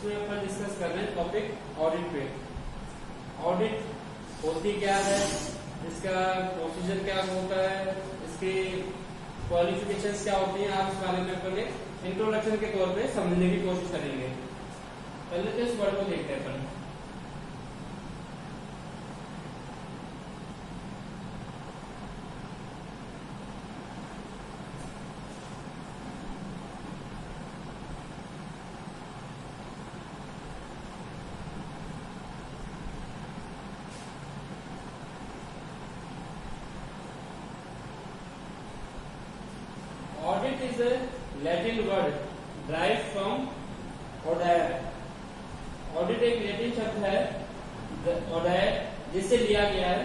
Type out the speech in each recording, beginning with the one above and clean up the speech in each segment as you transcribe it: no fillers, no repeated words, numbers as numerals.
इसमें अपन डिस्कस कर रहे हैं टॉपिक ऑडिट पे। ऑडिट होती क्या है, इसका प्रोसीजर क्या होता है, इसकी क्वालिफिकेशंस क्या होती हैं, आप इस बारे में अपन इंट्रोडक्शन के तौर पे समझने की कोशिश करेंगे। पहले तो इस वर्ड को देखते हैं अपन। Audit is a Latin word derived from audire। Audit एक लैटिन शब्द है audire जिससे लिया गया है,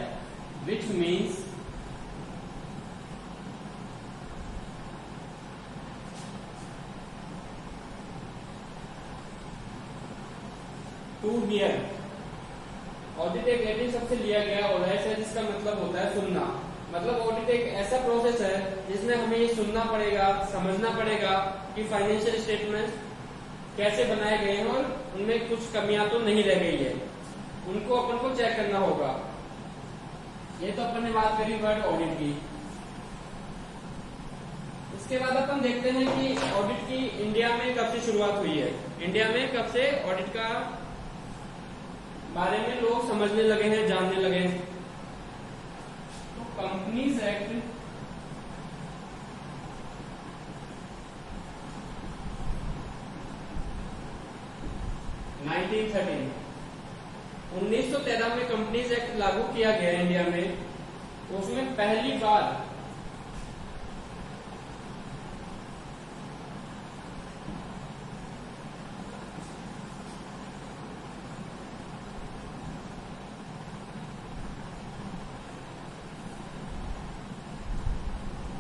which means to hear। Audit एक लैटिन शब्द से लिया गया audire से, जिसका मतलब होता है सुनना। मतलब ऑडिट एक ऐसा प्रोसेस है जिसमें हमें ये सुनना पड़ेगा, समझना पड़ेगा कि फाइनेंशियल स्टेटमेंट कैसे बनाए गए हैं और उनमें कुछ कमियां तो नहीं रह गई है, उनको अपन को चेक करना होगा। ये तो अपन ने बात करी वर्ड ऑडिट की। इसके बाद अपन देखते हैं कि ऑडिट की इंडिया में कब से शुरुआत हुई है। इंडिया में कब से ऑडिट का बारे में लोग समझने लगे हैं, जानने लगे हैं। कंपनीज एक्ट 1913 में कंपनीज एक्ट लागू किया गया इंडिया में। उसमें पहली बार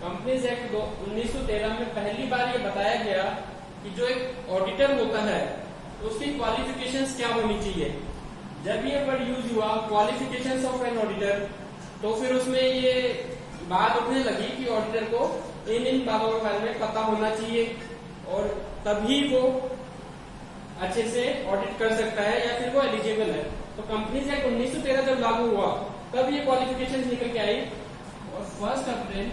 कंपनीज एक्ट 1913 में पहली बार ये बताया गया कि जो एक ऑडिटर होता है उसकी क्वालिफिकेशंस क्या होनी चाहिए। जब ये वर्ड यूज हुआ क्वालिफिकेशंस ऑफ एन ऑडिटर, तो फिर उसमें ये बात उठने लगी कि ऑडिटर को इन बातों के बारे में पता होना चाहिए और तभी वो अच्छे से ऑडिट कर सकता है या फिर वो एलिजिबल है। तो कंपनीज एक्ट 1913 जब लागू हुआ तब ये क्वालिफिकेशन निकल के आई और 1 अप्रैल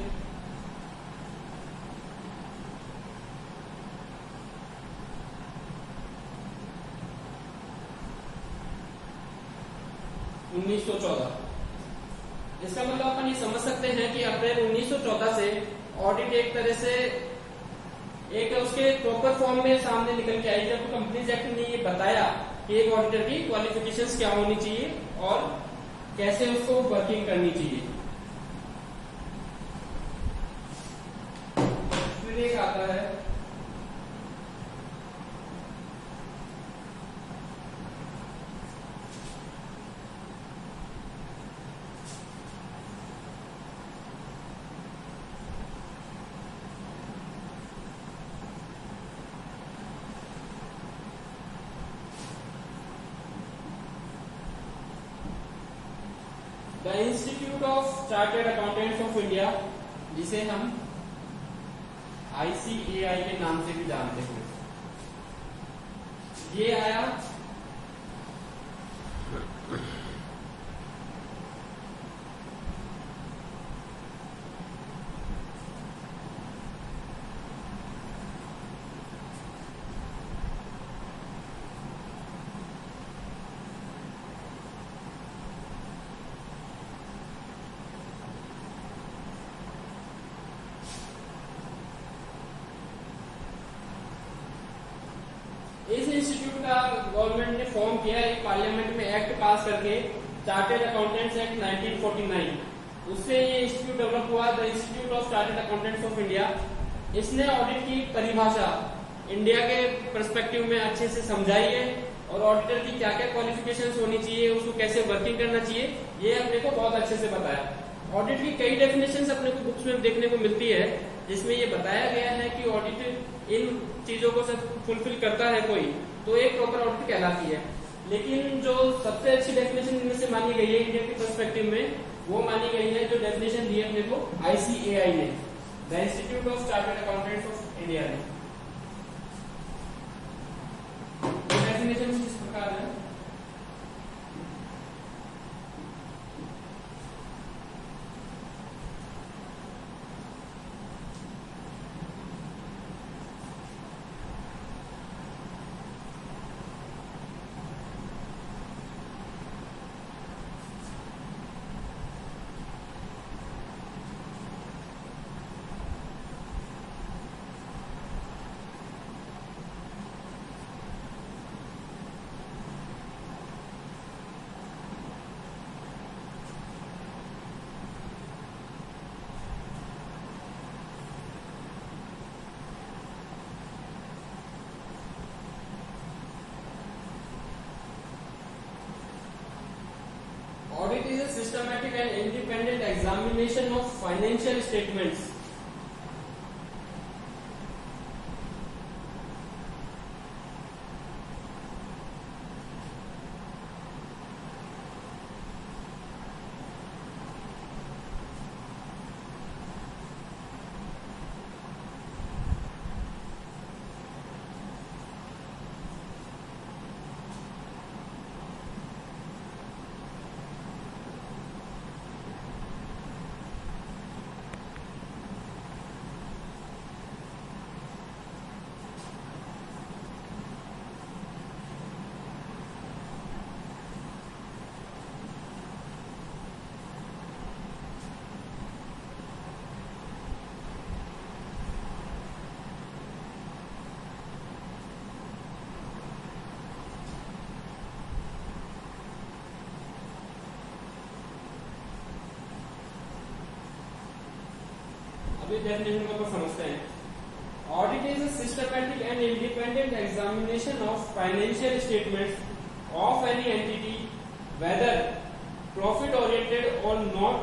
1914। इसका मतलब अपन ये समझ सकते हैं कि अप्रैल 1914 से ऑडिट एक तरह से एक उसके प्रॉपर फॉर्म में सामने निकल के आई, जब कंपनीज एक्ट ने ये बताया कि एक ऑडिटर की क्वालिफिकेशंस क्या होनी चाहिए और कैसे उसको वर्किंग करनी चाहिए। फिर एक आता है the institute of chartered accountants of India, जिसे हम ICAI के नाम से भी जानते हैं। ये आया इस इंस्टीट्यूट का गवर्नमेंट ने फॉर्म किया एक पार्लियामेंट में एक्ट पास करके, चार्टर्ड अकाउंटेंट्स एक्ट 1949। उससे ये इंस्टीट्यूट डेवलप हुआ, the institute of chartered accountants of India. इसने ऑडिट की परिभाषा इंडिया के पर्सपेक्टिव में अच्छे से समझाई है और ऑडिटर की क्या क्या क्वालिफिकेशंस होनी चाहिए, उसको कैसे वर्किंग करना चाहिए, ये अपने को बहुत अच्छे से बताया। ऑडिट की कई डेफिनेशंस अपने को बुक्स में देखने को मिलती है, जिसमें ये बताया गया है कि ऑडिट इन चीजों को सब फुलफिल करता है कोई, तो एक प्रॉपर ऑडिट कहलाती है। लेकिन जो सबसे अच्छी डेफिनेशन इनमें से मानी गई है इंडिया के पर्सपेक्टिव में, वो मानी गई है जो डेफिनेशन दी है अपने को ICAI ने, the institute of chartered accountants of India ने। डेफिनेशन इस प्रकार है। Audit is a systematic and independent examination of financial statements. अभी डेफिनेशन को समझते हैं। Audit is a systematic and independent examination of financial statements of any entity, whether profit oriented or not,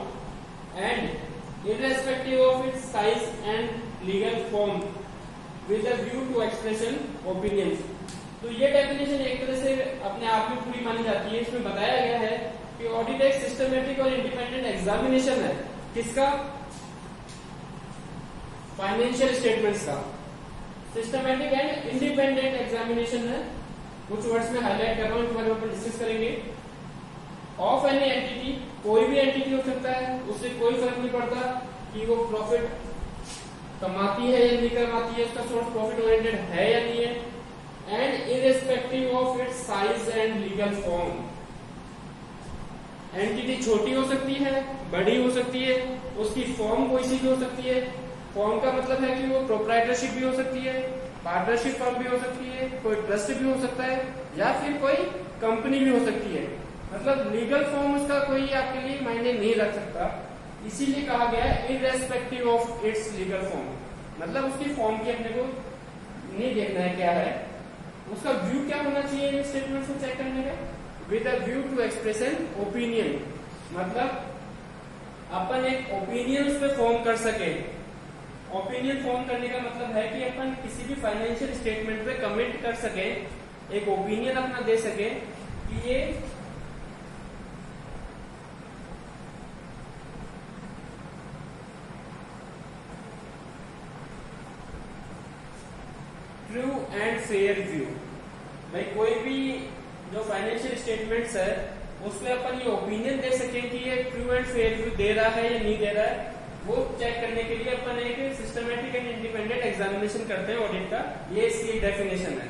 and irrespective of its size and legal form, with a view to expression opinions. तो ये definition एक तरह से अपने आप में पूरी मानी जाती है। इसमें बताया गया है कि ऑडिट एक सिस्टमेटिक और इंडिपेंडेंट एग्जामिनेशन है। किसका? फाइनेंशियल स्टेटमेंट्स का। सिस्टमेटिक एंड इंडिपेंडेंट एग्जामिनेशन है। कुछ वर्ड्स में हाईलाइट कर रहा हूं, इस बारे में डिस्कस करेंगे। ऑफ एनी एंटिटी, कोई भी एंटिटी हो सकता है, उससे कोई फर्क नहीं पड़ता कि वो प्रॉफिट कमाती है या नहीं कमाती है, उसका सोर्स प्रॉफिट ओरिएंटेड है या नहीं है, and irrespective of its size and legal form. Entity छोटी हो सकती है, बड़ी हो सकती है, उसकी फॉर्म कोई सी भी हो सकती है। फॉर्म का मतलब है कि वो प्रोप्राइटरशिप भी हो सकती है, पार्टनरशिप फॉर्म भी हो सकती है, कोई ट्रस्ट भी हो सकता है, या फिर कोई कंपनी भी हो सकती है। मतलब लीगल फॉर्म उसका कोई आपके लिए मायने नहीं रख सकता। इसीलिए कहा गया है irrespective of its legal form. मतलब उसकी फॉर्म की अपने को नहीं देखना है क्या है, उसका व्यू क्या होना चाहिए इन स्टेटमेंट को चेक करने का, with a view to express an opinion. मतलब अपन एक ओपिनियन उस पर फॉर्म कर सके। ओपिनियन फॉर्म करने का मतलब है कि अपन किसी भी फाइनेंशियल स्टेटमेंट पे कमेंट कर सके, एक ओपिनियन अपना दे सके कि ये ट्रू एंड फेयर व्यू। भाई कोई भी जो फाइनेंशियल स्टेटमेंट्स है उसमें अपन ये ओपिनियन दे सके कि ये ट्रू एंड फेयर व्यू दे रहा है या नहीं दे रहा है, वो चेक करने के लिए अपन एक सिस्टमेटिक एंड इंडिपेंडेंट एग्जामिनेशन करते हैं ऑडिट का। ये इसकी डेफिनेशन है।